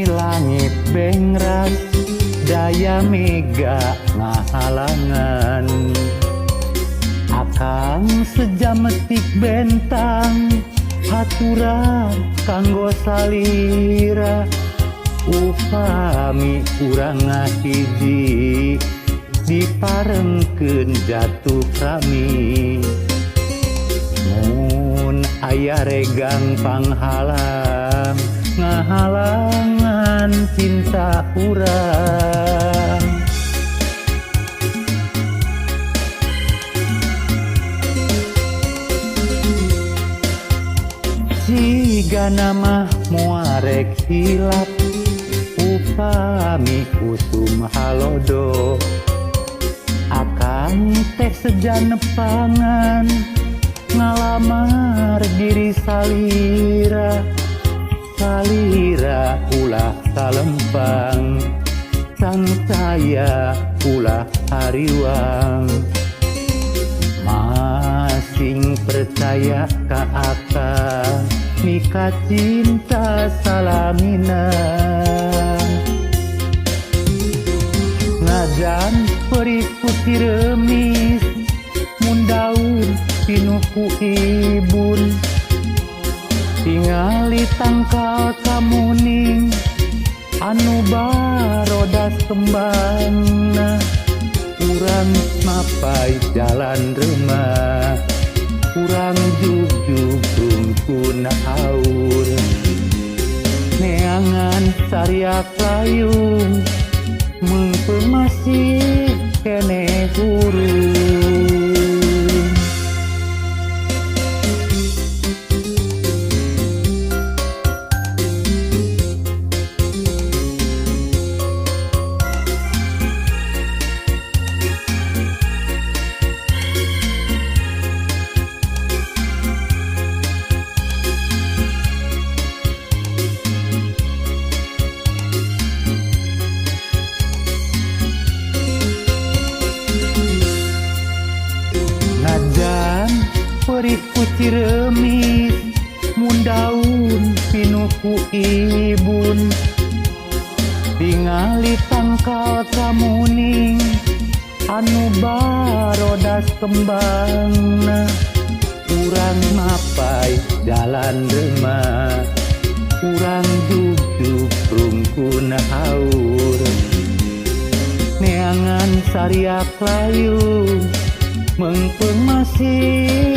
langit bengras daya mega ngahalangan akang sejametik bentang hatura kanggo salira upami urang ngahiji diparengkeun jatuh rami mun aya regang panghalang ngahalangan cinta urang siga nama muarek hilap upami usum halodo akan teh sejanepangan ngalamar diri salira salira ulah salempang sang saya ulah hariwang masing percaya ka akang nikah cinta salamina ngajan perih putih remis mun daun pinuh ku ibun tingali tangkal kamuning anu barodas kembangna urang mapai jalan remah urang jugjug rungkun aur neangan sariak layung mengpeung masih kene hurung perih putih remis mun daun pinuh ku ibun tingali tangkal kamuning anu barodas kembangna urang mapai jalan remah urang jugjug rungkun haur neangan sariak layung mengpeung masih